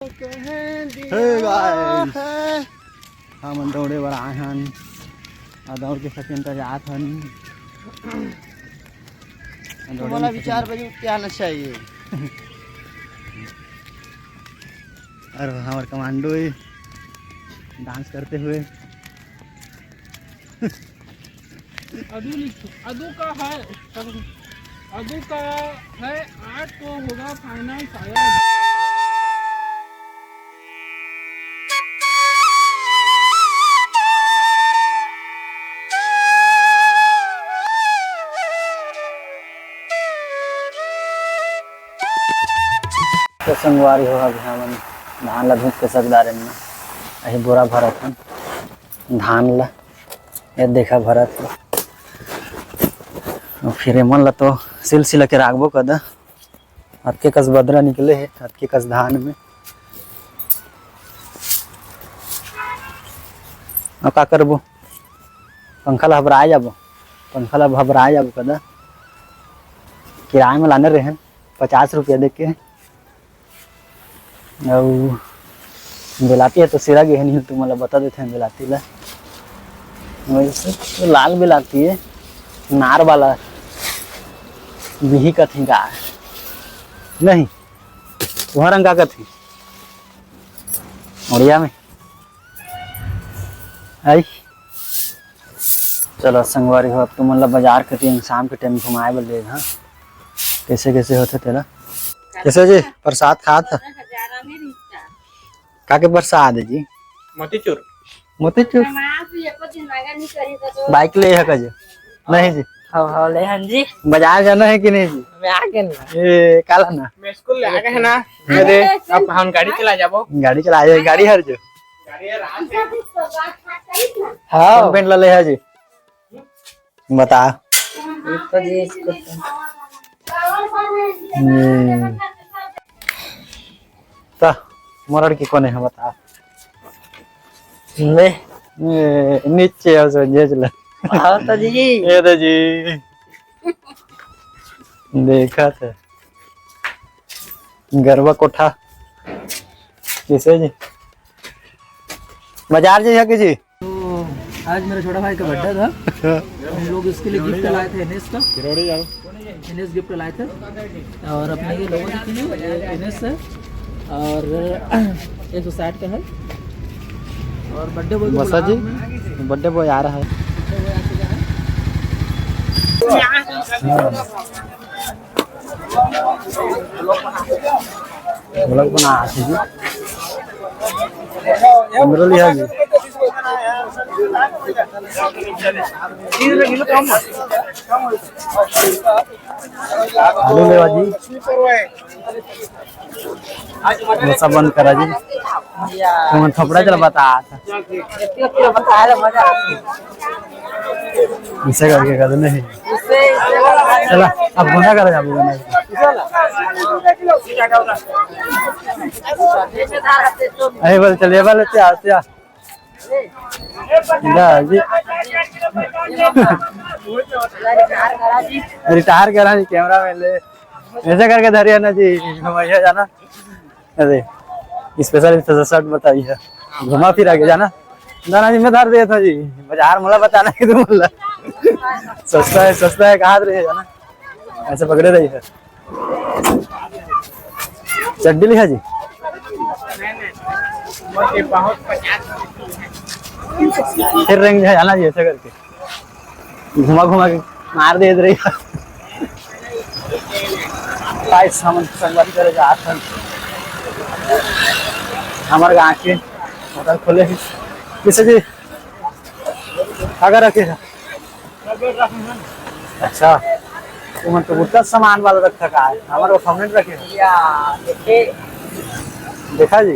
Hey guys, हम दौड़े बर आए हन दौड़ के सकिन त जात हन। तुम्हारा विचार बजे उठ के आना चाहिए। और हमारे कमांडो डांस करते हुए अदू का है 8 को होगा फाइनल शायद। तो संगवारी हो अभी हम धान ला धूप के सकदारे में अही बोरा भरत हन धान ला ये देखा भरत और फिर मन ला तो सिलसिला के राखबो कदा हत्के कस बदरा निकले है हत्के कस धान में और का करबो पंखा ला भबरा जाबो कदा किराए में लाने रहे 50 रुपया दे के बेलाती है तो सिरा गए नहीं तो मतलब बता देते हैं बेलाती ला वैसे तो लाल बेलाती है नार वाला बिही का थी का नहीं वह रंग का थी उड़िया में आई चलो संगवारी हो अब तो मतलब बाजार के दिन शाम के टाइम घुमाए बोले हाँ कैसे कैसे होते तेरा कैसे जी प्रसाद खा था का के प्रसाद है जी मोतीचूर बाइक ले है कज नहीं जी हाँ ले हन जी बाजार जाना है कि नहीं जी मैं आ गए ना ये काला ना मैं स्कूल ले आ गए है ना मेरे अब हम गाड़ी चला जाबो गाड़ी चला जाए गाड़ी हर जो गाड़ी रात है। हाँ पेंट ले है जी बता इसको जी इसको तो मोरड़ की कोने है बता ले नीचे है सो जे चला हाँ तो जी ये तो जी देखा था गरबा कोठा किसे जी बाजार जी है कि जी तो आज मेरा छोटा भाई का बर्थडे था हम लोग इसके लिए गिफ्ट लाए थे एनएस का एनएस गिफ्ट लाए थे और अपने ये लोगों के लिए एनएस है और 160 का है और बर्थडे बॉय बसा जी बर्थडे बॉय आ रहा है ब्लॉग बना जी हमरो लिया जी आलू लेवा जी सब बंद करा जी तुम थोपड़ा चला बता इसे करके कर नहीं चला अब गुना करा जा अरे बोल चलिए बोले क्या जी रिटायर करा जी कैमरा में ले ऐसे करके धरिए ना जी घुमाइए जाना अरे स्पेशल शर्ट बताइए घुमा फिरा के जाना दाना जी में धर दिया था जी बाजार मला बताना कि तुम सस्ता है कहा रहे जाना ऐसे पकड़े रही है चड्डी लिखा जी फिर रेंज है जाना जी ऐसे करके घुमा घुमा के मार दे रही है सामान संगवारी करे जा हमारे गाँव के होटल खोले किसे जी अगर रखे अच्छा तो मतलब उतना सामान वाला रखा का है हमारे को रखे देखा जी